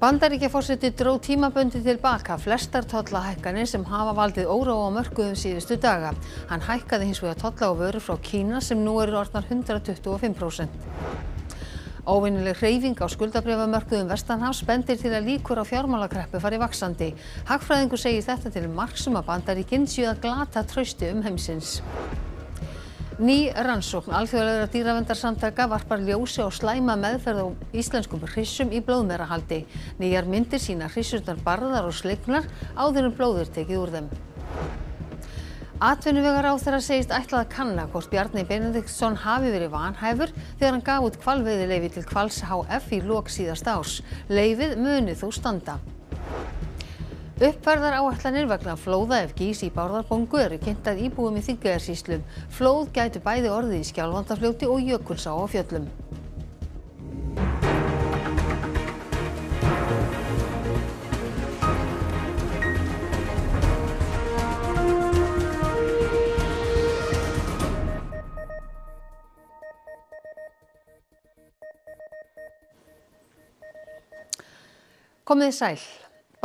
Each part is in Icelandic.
Bandaríkjaforseti dró tímabundið til baka flestar tollahækkanir sem hafa valdið óróa á mörkuðum síðustu daga. Hann hækkaði hins vegar tolla á vörur frá Kína sem nú eru orðnar 125%. Óvenjuleg hreyfing á skuldabréfamörkuðum vestanhafs bendir til að líkur á fjármálakreppu fari vaxandi. Hagfræðingur segir þetta til marks að Bandaríkin séu að glata trausti heimsins. Ný rannsókn alþjóðlegra dýraverndarsamtaka varpar ljósi á slæma meðferð á íslenskum hryssum í blóðmerahaldi. Nýjar myndir sýna hryssurnar barðar og slegnar áður en blóð er tekið úr þeim. Atvinnuvegaráðherra segist ætlað að kanna hvort Bjarni Benediktsson hafi verið vanhæfur þegar hann gaf út hvalveiðileyfi til Hvals hf í lok síðasta árs. Leyfið muni þó standa. Uppfærðaráætlanir vegna flóða ef gýs í Bárðarbungu eru kynntar íbúum í Þingeyjarsýslu. Flóð gætu bæði orðið í Skjálfandafljóti og Jökulsá á Fjöllum. Komið þið sæl.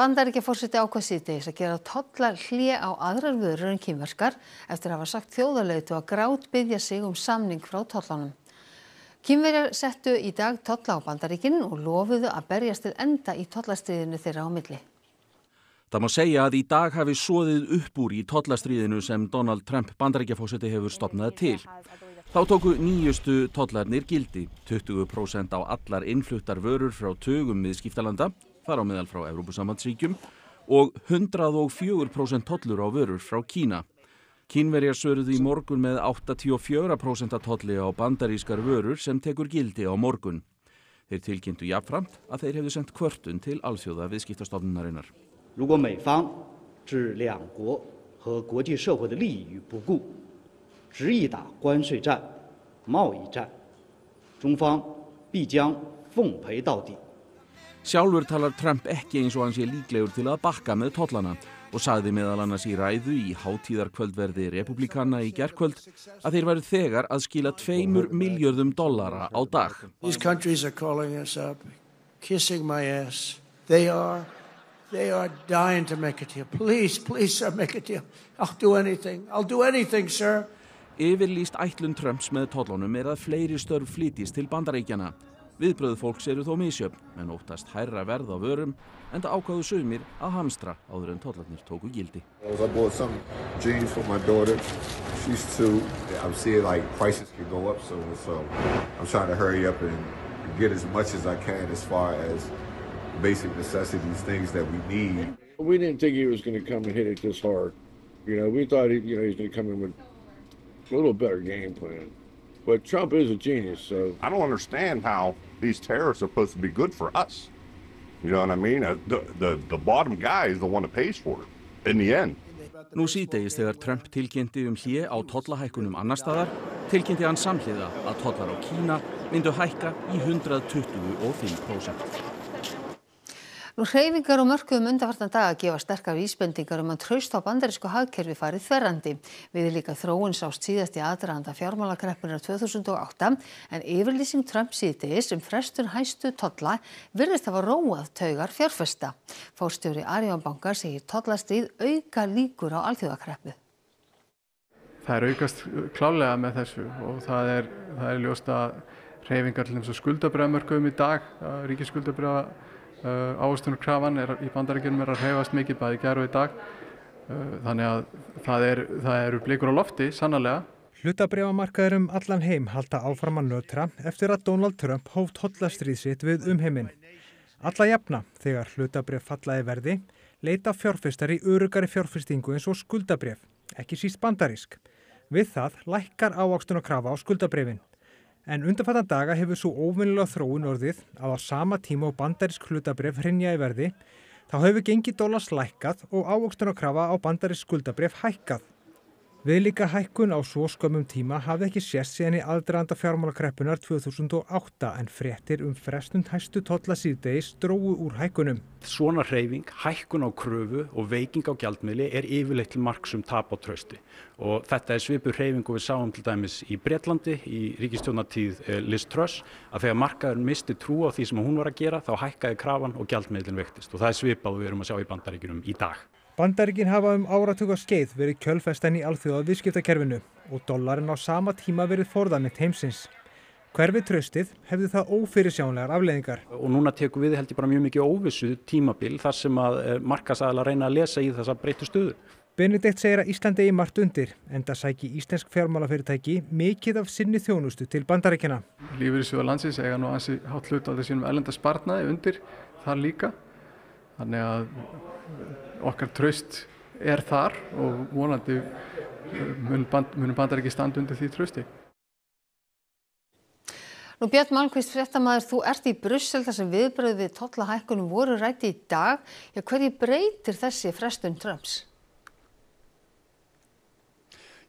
Bandaríkjaforseti ákvað síðdegis að gera tollahlé á aðrar vörur en kínverskar eftir að hafa sagt þjóðarleiðtoga að grátbiðja sig samning frá tollunum. Kínverjar settu í dag tolla á Bandaríkin og lofuðu að berjast til enda í tollastríðinu þeirra á milli. Það má segja að í dag hafi soðið upp úr í tollastríðinu sem Donald Trump Bandaríkjaforseti hefur stofnað til. Þá tóku nýjustu tollarnir gildi, 20% á allar innfluttar vörur frá tugum viðskiptalanda, þar á meðal frá Evrópusambandsríkjum, og 104% tollur á vörur frá Kína. Kínverjar svöruðu í morgun með 84% tolli á bandarískar vörur sem tekur gildi á morgun. Þeir tilkynntu jafnframt að þeir hefðu sendt kvörtun til alþjóða viðskiptastofnunarinnar. 如果美方置两国和国际社会的利益于不顾，执意打关税战、贸易战，中方必将奉陪到底。 Sjálfur talar Trump ekki eins og hann sé líklegur til að bakka með tollana og sagði meðal annars í ræðu í hátíðarkvöldverði repúblikana í gærkvöld að þeir væru þegar að skila $2 milljörðum á dag. These countries are calling us up, kissing my ass. They are dying to make a deal. Please, sir, make a deal. I'll do anything, sir. Yfirlýst ætlun Trumps með tollunum að fleiri störf flytjist til Bandaríkjanna. Viðbrögð fólks eru þó misjöfn, en óttast hærra verð á vörum, enda ákváðu sumir að hamstra áður en tollarnir tóku gildi. I bought some jeans for my daughter. She's 2. I'm seeing like prices could go up soon, so I'm trying to hurry up and get as much as I can as far as basic necessities, things that we need. We didn't think he was going to come and hit it this hard. We thought he was going to come in with a little better game plan. But Trump is a genius, so I don't understand how these tariffs are supposed to be good for us. You know what I mean? The bottom guy is the one that pays for it in the end. Nú síðdegis þegar Trump tilkynnti hlé á tollahækkunum annars staðar, tilkynnti hann samhliða að tollar á Kína myndu hækka í 125%. Hreyfingar á mörkuðum undanfarna daga gefa sterkar vísbendingar að traust á bandarísku hagkerfi farið þverrandi. Viðlíka þróun sást síðast í aðdraganda fjármálakreppunnar 2008 en yfirlýsing Trump síðdegis frestun hæstu tolla virðist hafa róað taugar fjárfesta. Forstjóri Arion banka segir tollastríð auka líkur á alþjóðakreppu. Það aukast klárlega með þessu og það er ljóst að hreyfingar til þess að skuldabréfamörkuðum í dag, ríkisskuldabréfa ávöxtunarkrafan í Bandaríkjunum að hreyfast mikið bæði í gær og í dag. Þannig að það eru blikur á lofti, sannarlega. Hlutabréfamarkaðir allan heim halda áfram að nötra eftir að Donald Trump hóf tollastríð sitt við heiminn. Alla jafna, þegar hlutabréf falla í verði, leita fjárfestar í öruggari fjárfestingu eins og skuldabréf, ekki síst bandarísk. Við það lækkar ávöxtunarkrafa á skuldabréfin. En undanfarna daga hefur svo óvenjulega þróun orðið að á sama tíma og bandarísk hlutabréf hrynja í verði, þá hefur gengi dollars lækkað og ávöxtunarkrafa á bandarísk skuldabréf hækkað. Viðlíka hækkun á svo skömmum tíma hafði ekki sést síðan í aðdraganda fjármálakreppunnar 2008 en fréttir frestun hæstu tolla síðdegis drógu úr hækkunum. Svona hreyfing, hækkun á kröfu og veiking á gjaldmiðli yfirleitt til marks tap á trausti. Og þetta svipuð hreyfing og við sáum til dæmis í Bretlandi í ríkisstjórnartíð Liz Truss að þegar markaðurinn misti trú á því sem hún var að gera þá hækkaði krafan og gjaldmiðillinn veiktist og það svipað og við erum að sjá í Bandaríkjunum í dag. Bandaríkin hafa áratuga skeið verið kjölfestan í alþjóða viðskiptakerfinu og dollarinn á sama tíma verið forðamynt heimsins. Hverfi traustið hefði það ófyrirsjáanlegar afleiðingar. Og núna tekur við held ég bara mjög mikið óvissu tímabil þar sem að markaðsaðilar reyna að lesa í þessa breyttu stöðu. Benedikt segir að Íslandi eigi margt undir, enda sæki íslensk fjármálafyrirtæki mikið af sinni þjónustu til Bandaríkjanna. Lífeyrissjóðir landsins eiga nú ansi hátt hluta af þessum erlenda sparnaði undir þar líka. Þannig að okkar traust þar og vonandi mun Bandaríki standa undir því trausti. Nú Björn Malmquist, fréttamaður, þú ert í Brussel þar sem viðbrögð við tollahækkunum voru rædd í dag. Hverju breytir þessi frestun Trumps?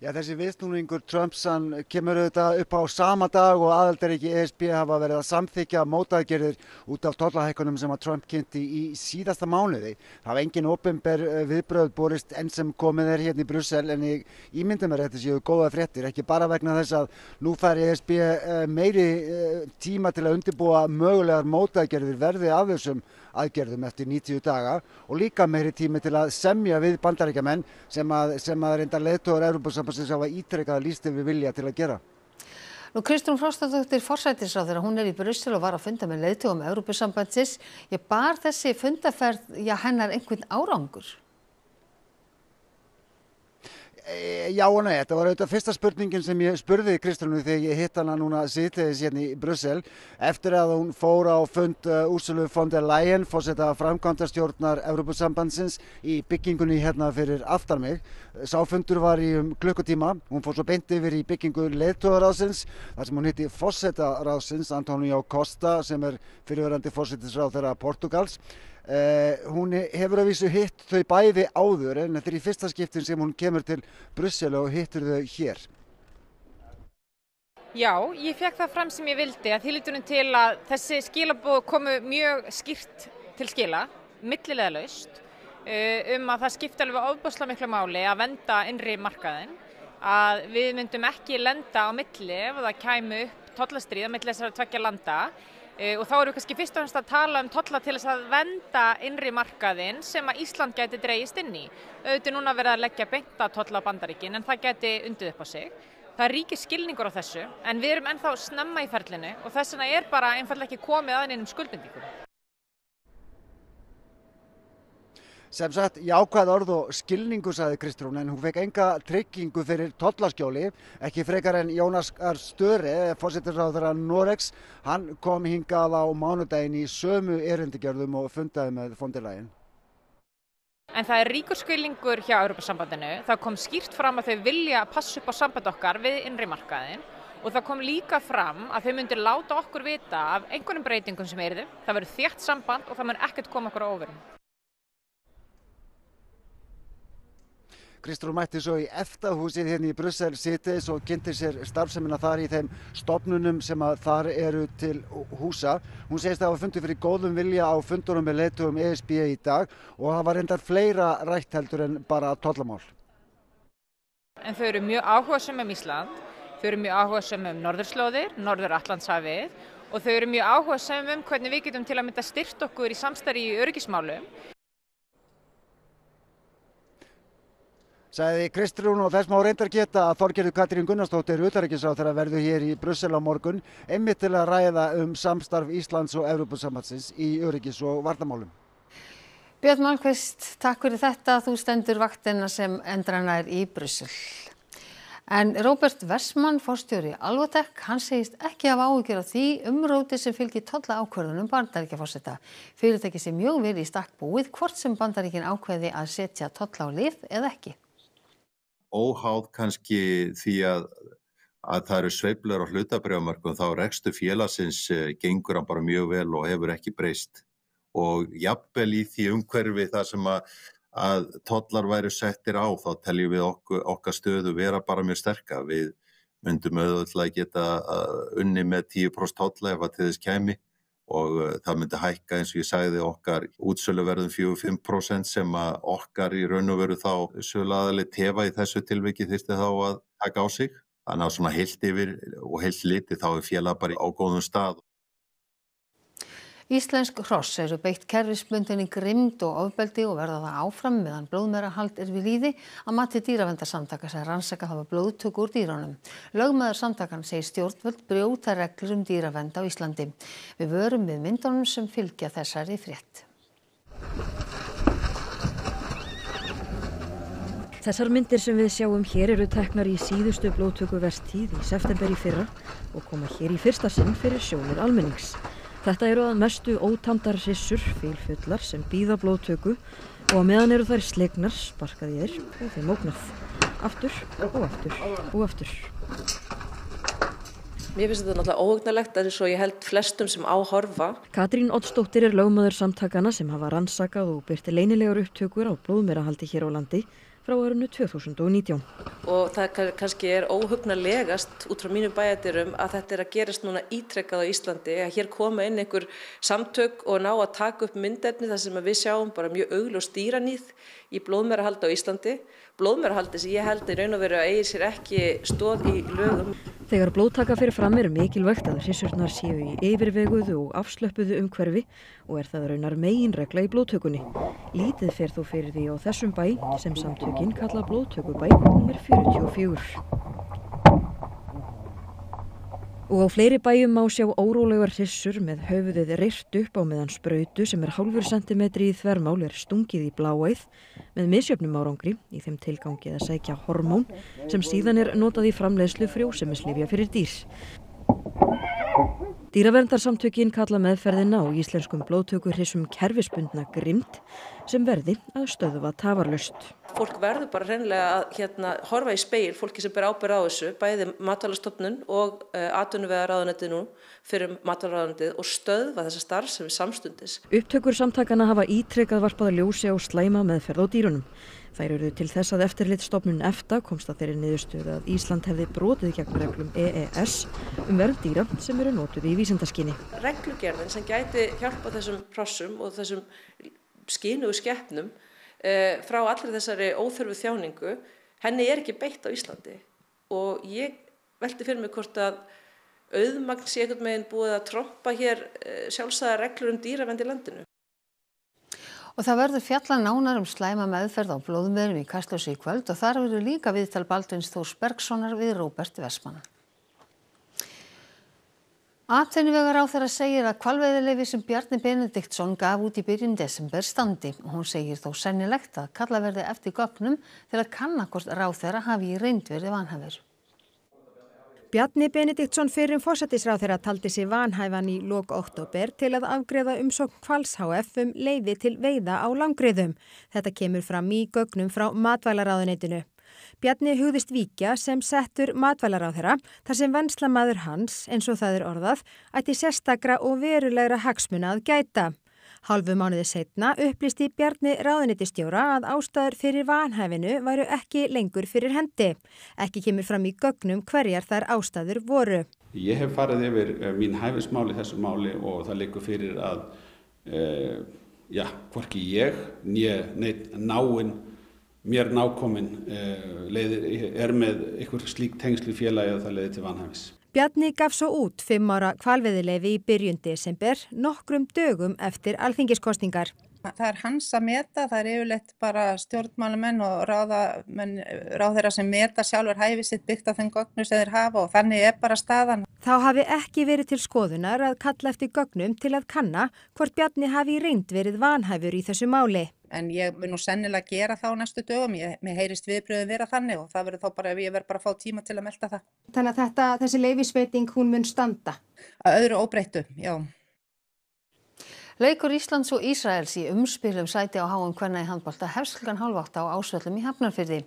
Já, þessi viðsnúningur Trumps kemur auðvitað upp á sama dag og aðildarríki ESB hafa verið að samþykkja mótaðgerðir út af tollahækkunum sem að Trump kynnti í síðasta mánuði. Það hafa engin opinber viðbrögð borist enn sem komið hérna í Brussel en ég ímynda mér þetta séu góða fréttir, ekki bara vegna þess að nú fær ESB meiri tíma til að undirbúa mögulegar mótaðgerðir verði af þessum aðgerðum eftir 90 daga og líka meiri tími til að semja við Bandaríkjamenn sem að reynda leiðtogar Evrópusambandsins hafa ítrekað lýst yfir vilja til að gera. Nú Kristrún Frostadóttir forsætisráðherra, hún í Brussel og var að funda með leiðtogum Evrópusambandsins. Bar þessi fundaferð hennar einhvern árangur? Já og nei, þetta var auðvitað fyrsta spurningin sem ég spurði Kristrúnu þegar ég hitt hana núna síðdegis hérna í Brussel eftir að hún fór á fund Ursulu von der Leyen, forseta framkvæmdastjórnar Evrópusambandsins í byggingunni hérna fyrir aftan mig. Sá fundur var í klukkutíma, hún fór svo beint yfir í byggingu leiðtogaráðsins þar sem hún hitti forsetaráðsins Antonio Costa sem fyrrverandi forsætisráðherra Portúgals. Hún hefur að vísu hitt þau bæði áður en þetta í fyrsta skiptin sem hún kemur til Brussel og hittur þau hér. Já, ég fékk það fram sem ég vildi að tillitinu til að þessi skilaboð komu mjög skýrt til skila, millileiðalaust, að það skipti alveg ofboðslega miklu máli að vernda innri markaðinn, að við myndum ekki lenda á milli ef það kæmi upp tollastríð á milli þessara tveggja landa. Og þá erum við kannski fyrst og fremst að tala tolla til þess að vernda innri markaðinn sem að Ísland gæti dregist inn í. Auðvitað núna verið að leggja beint að tolla á Bandaríkin en það gæti undið upp á sig. Það ríkir skilningur á þessu en við erum ennþá snemma í ferlinu og þess vegna bara einfaldlega ekki komið að neinum skuldbindingum. Sem sagt, jákvæð orð og skilningu, sagði Kristrún, en hún fekk enga tryggingu fyrir tollaskjóli, ekki frekar en Jonas Gahr Støre, forsætisráðherra Noregs. Hann kom hingað á mánudaginn í sömu erindigjörðum og fundaði með von der Leyen. En það ríkur skilningur hjá Evrópusambandinu. Það kom skýrt fram að þau vilja passa upp á samband okkar við innri markaðinn og það kom líka fram að þau myndir láta okkur vita af einhverjum breytingum sem yrðu. Það verður þétt samband og það mun ekkert koma okkur á óvörum. Kristrún mætti svo í EFTA-húsið hérna í Brussel síðdegis og kynnti sér starfsemina þar í þeim stofnunum sem að þar eru til húsa. Hún segist að hafa fundið fyrir góðum vilja á fundunum með leiðtogum ESB í dag og það var reyndar fleira rætt heldur en bara tollamál. En þau eru mjög áhugasöm Ísland, þau eru mjög áhugasöm norðurslóðir, Norður-Atlantshafið og þau eru mjög áhugasöm hvernig við getum til að mynda styrkt okkur í samstarfi í öryggismálum. Sagði Kristrún og þess má reyndar geta að Þorgerður Katrín Gunnarsdóttir utanríkisráðherra verður hér í Brussel á morgun einmitt til að ræða samstarf Íslands og Evrópusambandsins í öryggis- og varnarmálum. Björn Malmquist, takk fyrir þetta. Þú stendur vaktina sem endranær í Brussel. En Róbert Wessman, forstjóri Alvotech, hann segist ekki hafa áhyggjur af því umróti sem fylgir tollaákvörðunum Bandaríkjaforseta. Fyrirtækið sé mjög vel í stakk búið hvort sem Bandaríkin ákveði að setja tolla á lyf eða ekki. Óháð kannski því að það eru sveiflur á hlutabréfamörkuðum þá rekstur félagsins gengur hann bara mjög vel og hefur ekki breyst og jafnvel í því umhverfi þar sem að að tollar væru settir á, þá teljum við okkar stöðu vera bara mjög sterka. Við myndum auðvitað geta unni með 10% tolla ef að til þess kæmi og það myndi hækka eins og ég sagði okkar útsöluverðum 4-5% sem að okkar í raun og veru þá söluaðili tefa í þessu tilviki þyrfti þá að taka á sig. Þannig að svona heilt yfir og heilt litið þá félag bara á góðum stað. Íslensk hross eru beitt kerfisbundinni grimmd og ofbeldi og verða það áfram meðan blóðmerahald við lýði að mati dýraverndarsamtaka sem rannsaka hafa blóðtöku úr dýrunum. Lögmaður samtakan segir stjórnvöld brjóta reglur dýravernd á Íslandi. Við vörum við myndunum sem fylgja þessari frétt. Þessar myndir sem við sjáum hér eru teknar í síðustu blóðtökuvertíð í september í fyrra og koma hér í fyrsta sinn fyrir sjónir almennings. Þetta eru að mestu ótamdar hryssur, fylfullar sem bíða blóðtöku og á meðan eru þær slegnar, sparkað í þær og þeim ógnað. Aftur og aftur og aftur. Mér finnst þetta náttúrulega óhugnalegt eins og ég held flestum sem á horfa. Katrín Oddsdóttir er lögmaður samtakana sem hafa rannsakað og birti leynilegar upptökur á blóðmerahaldi hér á landi frá árinu 2019. Og það kannski er óhugnarlegast út frá mínum bæjardyrum að þetta er að gerast núna ítrekkað á Íslandi, að hér koma inn einhver samtök og ná að taka upp myndefni þar sem við sjáum bara mjög augljós dýraníð í blóðmerahaldi á Íslandi. Blóðmerahaldi sem ég held í raun og veru að eigi sér ekki stoð í lögum. Þegar blóðtaka fyrir fram er mikilvægt að hryssurnar séu í yfirveguðu og afslöppuðu umhverfi og er það raunar meginregla í blóðtökunni. Lítið fer þó fyrir því á þessum bæ sem samtökin kalla blóðtökubæ nr. 44. Og á fleiri bæjum má sjá órólegar hryssur með höfuðið reirt upp á meðan sprautu sem er hálfur sentimetri í þvermál er stungið í bláæð með misjöfnum árangri í þeim tilgangi að sækja hormón sem síðan er notað í framleiðslu frjósemislyfja fyrir dýr. Dýraverndarsamtökin kalla meðferðina á íslenskum blóðtökuhrissum kerfisbundna grimmd sem verði að stöðva tafarlaust. Fólk verður bara hreinlega að horfa í spegil, fólki sem ber ábyrgð á þessu, bæði Matvælastofnun og atvinnuvegaráðuneytið nú fyrir matvælaráðuneytið og stöðva þessa starfsemi samstundis. Upptökur samtakanna hafa ítrekað varpað ljósi á slæma meðferð á dýrunum. Þær urðu til þess að eftirlitsstofnun EFTA komst að þeirri niðurstöðu að Ísland hefði brotið gegn reglum EES vernd dýra sem eru notuð í vísindaskyni. Reglugerðin sem gæti hjálpa þessum hrossum og þessum skynugu skepnum frá allri þessari óþörfu þjáningu, henni er ekki beitt á Íslandi og ég velti fyrir mig hvort að auðmagn sé einhvern veginn búið að trompa hér sjálfsagðar reglur dýravernd í landinu. Og það verður fjallað nánar slæma meðferð á blóðmerum í Kastljósi í kvöld og þar verður líka viðtal Baldvins Þórs Bergssonar við Róbert Wessman. Atvinnuvegaráðherra segir að hvalveiðileyfi sem Bjarni Benediktsson gaf út í byrjun desember standi. Hún segir þó sennilegt að kalla verði eftir gögnum til að kanna hvort ráðherra hafi í reynd verið vanhæfur. Bjarni Benediktsson fyrrum forsætisráðherra taldi sig vanhæfan í lok október til að afgreiða umsókn Hvals hf leyfi til veiða á langreyðum. Þetta kemur fram í gögnum frá matvælaráðuneytinu. Bjarni hugðist víkja sem settur matvælaráðherra þar sem venslamaður hans, eins og það er orðað, ætti sérstakra og verulegra hagsmuna að gæta. Hálfu mánuði seinna upplýsti Bjarni ráðuneytisstjóra að ástæður fyrir vanhæfinu væru ekki lengur fyrir hendi. Ekki kemur fram í gögnum hverjar þær ástæður voru. Ég hef farið yfir mín hæfismáli þessu máli og það liggur fyrir að hvorki ég né náinn mér nákominn er með einhver slík tengsl í félagi að það leiði til vanhæfis. Bjarni gaf svo út 5 ára hvalveiðileyfi í byrjun desember, nokkrum dögum eftir alþingiskosningar. Það er hans að meta, það er yfirleitt bara stjórnmálamenn og ráðherra sem meta sjálfur hæfi sitt byggt á þeim gögnum sem þeir hafa og þannig er bara staðan. Þá hafi ekki verið til skoðunar að kalla eftir gögnum til að kanna hvort Bjarni hafi í reynd verið vanhæfur í þessu máli. En ég mun nú sennilega gera það á næstu dögum, mér heyrist viðbrögðin vera þannig og það verður þá bara, ég verð bara að fá tíma til að melta það. Þannig að þessi leyfisveiting, hún mun standa? Að öðru óbreyttu, já. Leikur Íslands og Ísraels í umspilum sæti á HM kvenna í handbolta hefst klukkan 7:30 á Ásvöllum í Hafnarfirði.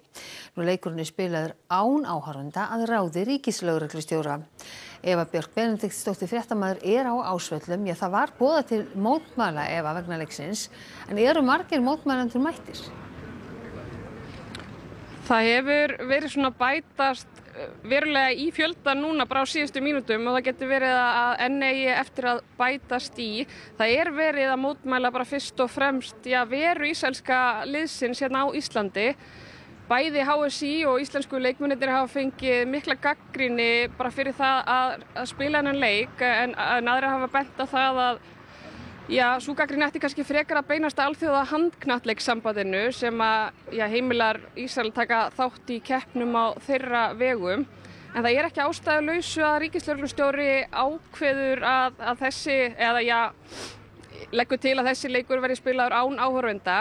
Nú leikurinn er spilaður án áhorfenda að ráði ríkislögreglustjóra. Eva Björk Benediktsdóttir fréttamaður er á Ásvöllum. Það var boðað til mótmæla Eva vegna leiksins, en eru margir mótmælendur mættir? Það hefur verið svona bætast verulega í fjölda núna bara á síðustu mínútum og það getur verið að enn eigi eftir að bætast í. Það verið að mótmæla bara fyrst og fremst veru ísraelska liðsins hérna á Íslandi. Bæði HSÍ og íslensku leikmennirnir hafa fengið mikla gagnrýni bara fyrir það að spila þennan leik en aðrir hafa bent á það að sú gagnrýni ætti kannski frekar að beinast að alþjóða handknattleikssambandinu sem að heimilar Ísrael taka þátt í keppnum á þeirra vegum. En það ekki ástæðulausu að ríkislögreglustjóri ákveður að þessi, leggur til að þessi leikur verði spilaður án áhorfenda.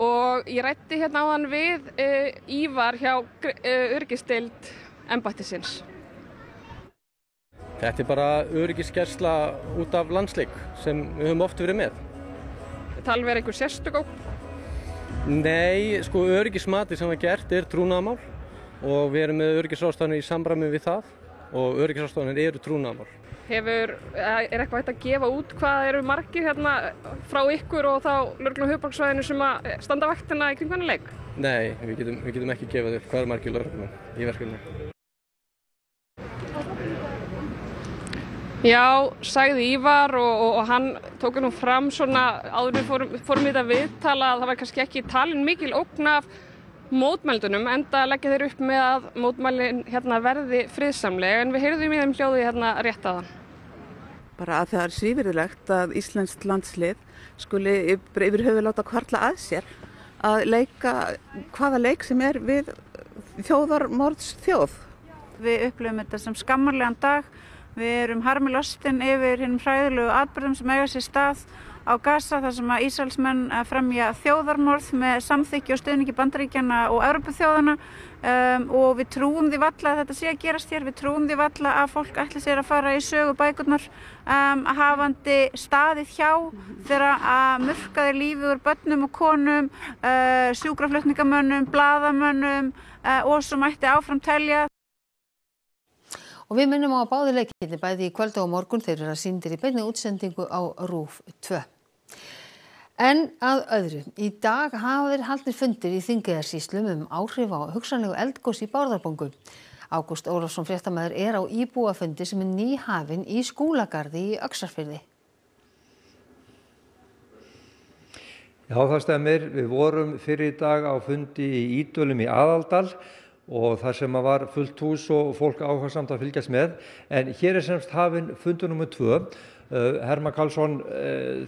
Og ég ræddi hérna áðan við Ívar hjá öryggisdeild embættisins. Þetta bara öryggisgæsla út af landsleik sem við höfum oft verið með. Talver einhver sérstök ógn? Nei, öryggismatið sem var gert trúnaðarmál og við erum með öryggisráðstafanir í samræmi við það og öryggisráðstafanir eru trúnaðarmál. Eitthvað hægt að gefa út hvað eru margir hérna frá ykkur og þá lögreglu á höfuðborgarsvæðinu sem að standa vaktina í kring þennan leik? Nei, við getum ekki gefið upp hvað eru margir lögreglumenn í verkefninu. Já, sagði Ívar og hann tók nú fram svona áður við fórum í þetta viðtala að það var kannski ekki talin mikil ógn af mótmældunum enda leggja þeir upp með að mótmælin hérna verði friðsamleg en við heyrðum í þeim hljóði hérna rétt áðan. Bara að það svívirðilegt að íslenskt landslið skuli yfir höfuð láta hvarfla að sér að leika hvaða leik sem við þjóðarmorðsþjóð. Við upplifum þetta sem skammarlegan dag. Við erum harmi lostin yfir hinum hræðilegu atburðum sem eiga sér stað á Gaza þar sem að Ísraelsmenn fremja þjóðarmorð með samþykki og stuðningi Bandaríkjanna og Evrópuþjóðanna og við trúum því varla að þetta sé að gerast hér. Við trúum því varla að fólk ætli sér að fara í sögubækurnar hafandi staðið hjá þegar að murkaði lífið úr börnum og konum, sjúkraflutningamönnum, blaðamönnum og svo mætti áfram telja. Og við minnum á að báðir leikirnir bæði í kvöld og á morgun þeir eru sýndir í beinni útsendingu á RÚV 2. En að öðru, í dag hafa verið haldnir fundir í Þingeyjarsýslum áhrif á hugsanlegu eldgos í Bárðarbungu. Ágúst Ólafsson fréttamaður á íbúafundi sem nýhafinn í Skúlagarði í Öxarfirði. Já, það stemmir. Við vorum fyrir í dag á fundi í Ídölum í Aðaldal og þar sem var fullt hús og fólk áhugasamt að fylgjast með. En hér semst hafinn fundur númer 2. Hermann Karlsson,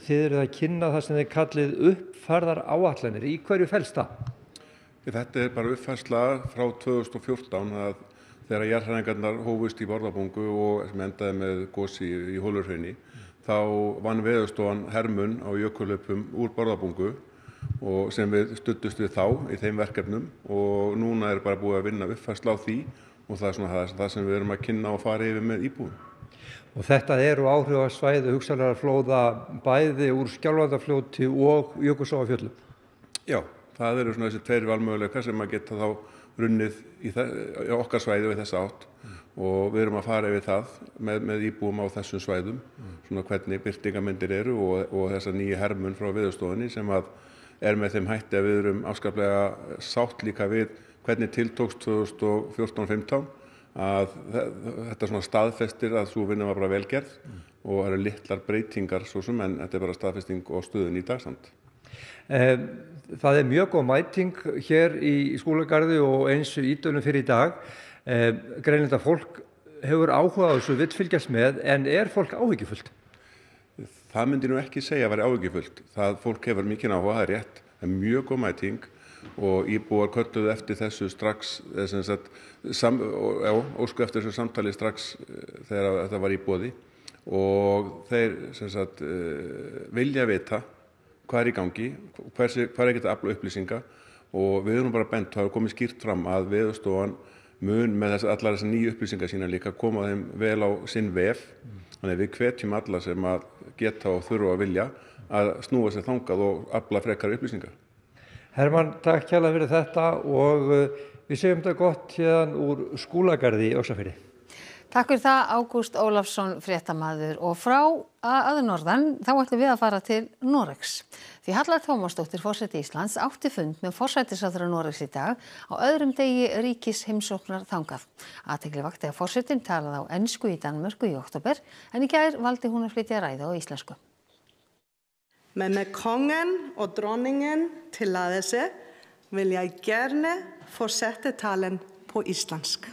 þið eruð að kynna það sem þið kallið uppfærðar áætlanir. Í hverju felst það? Þetta bara uppfærsla frá 2014 að þegar jarðhræringarnar hófust í Bárðarbungu og sem endaði með gosi í Hólurhrauni, þá vann Veðurstofan hermun á jökulhlaupum úr Bárðarbungu og sem við studdust við þá í þeim verkefnum og núna bara búið að vinna uppfærsla á því og það svona það sem við erum að kynna og fara yfir með íbúum. Og þetta eru áhrifasvæði hugsanlegra flóða bæði úr Skjálfandafljóti og Jökulsárfjöllum? Já, það eru svona þessi tveir valmöguleikar sem að geta þá runnið í okkar svæði við þessa átt og við erum að fara yfir það með íbúum á þessum svæðum, svona hvernig birtingarmyndir eru og þessa nýja hermun frá Veðurstofunni sem að með þeim hætti að við erum afskaplega sátt líka við hvernig tiltókst 2014-15 að þetta svona staðfestir að sú vinna var bara velgerð og það eru litlar breytingar svo sem en þetta bara staðfesting og stöðun í dag samt. Það mjög góð mæting hér í Skúlagarði og eins í Ídölum fyrir í dag. Greinilegt að fólk hefur áhuga á þessu, vill fylgjast með, en fólk áhyggjufullt? Það myndi nú ekki segja að vera áhyggjufullt. Fólk hefur mikinn áhuga, það rétt. Það mjög góð mæting og íbúar kölluðu eftir þessu strax, ósku eftir þessu samtali strax þegar þetta var í boði og þeir vilja vita hvað í gangi, hvað ekki að afla upplýsinga og við erum bara bent, það hefur komið skýrt fram að Veðurstofan mun með allar þessar nýju upplýsingar sína líka koma þeim vel á sinn vef. Þannig við hvetjum alla sem að geta og þurfa að vilja að snúa sér þangað og afla frekar upplýsingar. Hermann, takk kærlega fyrir þetta og við segjum þetta gott hérna úr Skúlagarði í Öxarfirði. Takk fyrir það, Ágúst Ólafsson, fréttamaður. Og frá að norðan, þá ætlum við að fara til Noregs. Því Halla Tómasdóttir, forseti Íslands, átti fund með forsætisráðherra Noregs í dag á öðrum degi ríkisheimsóknar þangað. Athygli vakti að forsetinn talaði á ensku í Danmörku í október, en í gær valdi hún að flytja ræðu á íslensku. Men med kongen og dronningen tilladelse vil jeg gerne fortsette talen på islandsk.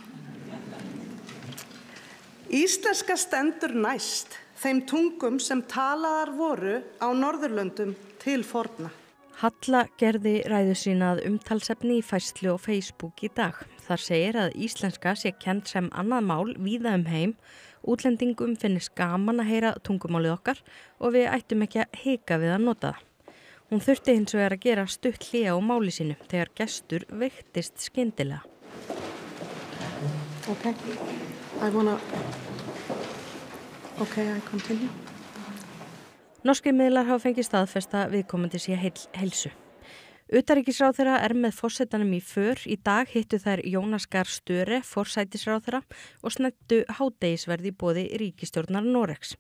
Íslenska stendur næst þeim tungum sem talaðar voru á Norðurlöndum til forna. Halla gerði ræðu sína að umtalsefni í færslu á Facebook í dag. Þar segir að íslenska sé kennd sem annað mál víða heim, útlendingum finnist gaman að heyra tungumálið okkar og við ættum ekki að hika við að nota það. Hún þurfti hins vegar að gera stutt hlé á máli sínu þegar gestur veiktist skyndilega. Okay, I continue. Norskir miðlar hafa fengið staðfesta viðkomandi sé heilsu. Utanríkisráðherra með forsetanum í för. Í dag hittu þær Jonas Gahr Støre, forsætisráðherra, og snæddu hádegisverð í boði ríkisstjórnar Noregs.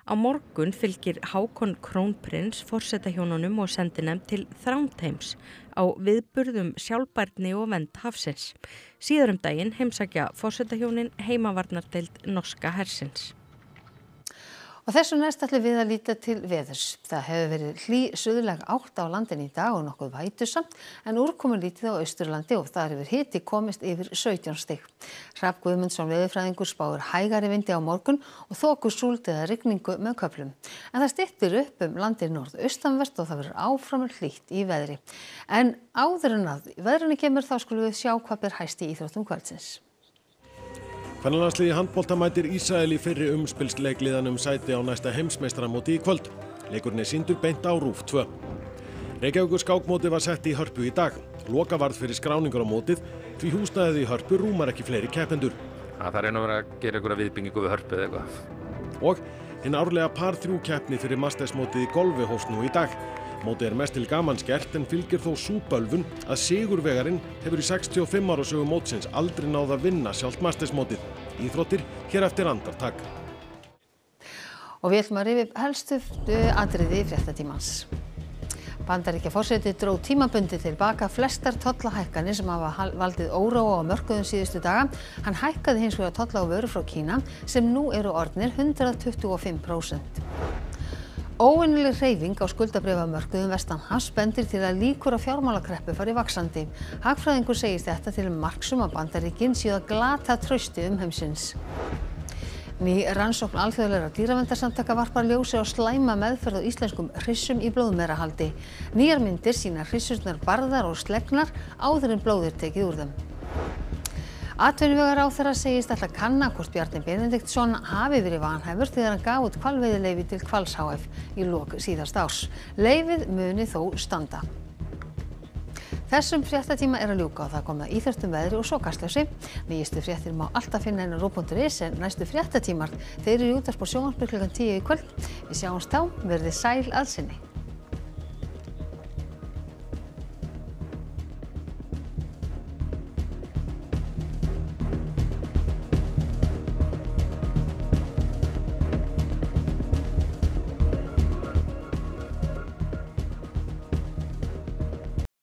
Á morgun fylgir Hákon krónprins forsetahjónunum og sendinefnd til Þrándheims á viðburðum sjálfbærni og vernd hafsins. Síðar daginn heimsækja forsetahjónin heimavarnardeild norska hersins. Og þessu næst ætlum við að líta til veðurs. Það hefur verið hlý suðlæg átt á landinu í dag og nokkuð vætusamt, en úrkomu lítið á Austurlandi og þar hefur hiti komist yfir 17 stig. Hrafn Guðmundsson veðurfræðingur spáir hægari vindi á morgun og þokusúld eða rigningu með köflum. En það styttir upp landið norðaustanvert og það verður áfram hlýtt í veðri. En áður en að veðrinu kemur þá skulum við sjá hvað ber hæst í íþróttum kvöldsins. Kvennalandsliðið í handbolta mætir Ísrael í fyrri umspilsleikliðan sæti á næsta heimsmeistaramóti í kvöld. Leikurinn sýndur beint á RÚV 2. Reykjavíkur skákmótið var sett í Hörpu í dag. Lokavarð fyrir skráningar á mótið því húsnæðið í Hörpu rúmar ekki fleiri keppendur. Það er að gera einhverja viðbyggingu við Hörpu eða eitthvað. Og hinn árlega par 3 keppni fyrir mastersmótið í golfi hófst nú í dag. Mótið mest til gamans gert en fylgir þó sú bölvun að sigurvegarinn hefur í 65 ára sögu mótsins aldrei náð að vinna sjálft mastersmótið. Íþróttir hér eftir andartak. Og við ætlum að rifja upp helstu atriði fréttatímans. Bandaríkjaforseti dró tímabundið til baka flestar tollahækkanir sem hafa valdið óróa á mörkuðum síðustu daga. Hann hækkaði hins vegar tolla á vörur frá Kína sem nú eru orðnir 125%. Óvenjuleg hreyfing á skuldabréfamörkuðum vestanhafs bendir til að líkur á fjármálakreppu fari vaxandi. Hagfræðingur segir þetta til marks að Bandaríkin séu að glata trausti umheimsins. Ný rannsókn alþjóðlegra dýraverndarsamtaka varpar ljósi á slæma meðferð á íslenskum hryssum í blóðmerahaldi. Nýjar myndir sýna hryssurnar barðar og slegnar áður en blóð tekið úr þeim. Atvinnuvegaráðherra segist ætla að kanna hvort Bjarni Benediktsson hafi verið vanhæfur þegar hann gaf út hvalveiðileyfi til Hvals hf. í lok síðasta árs. Leyfið muni þó standa. Þessum fréttatíma að ljúka og það kom að íþróttum, veðri og svo Kastljósi. Nýjustu fréttir má alltaf finna inn á RÚV.is en næstu fréttatímar þeir eru í útvarpi og sjónvarpi klukkan 10 í kvöld. Við sjáumst þá, verið sæl að sinni.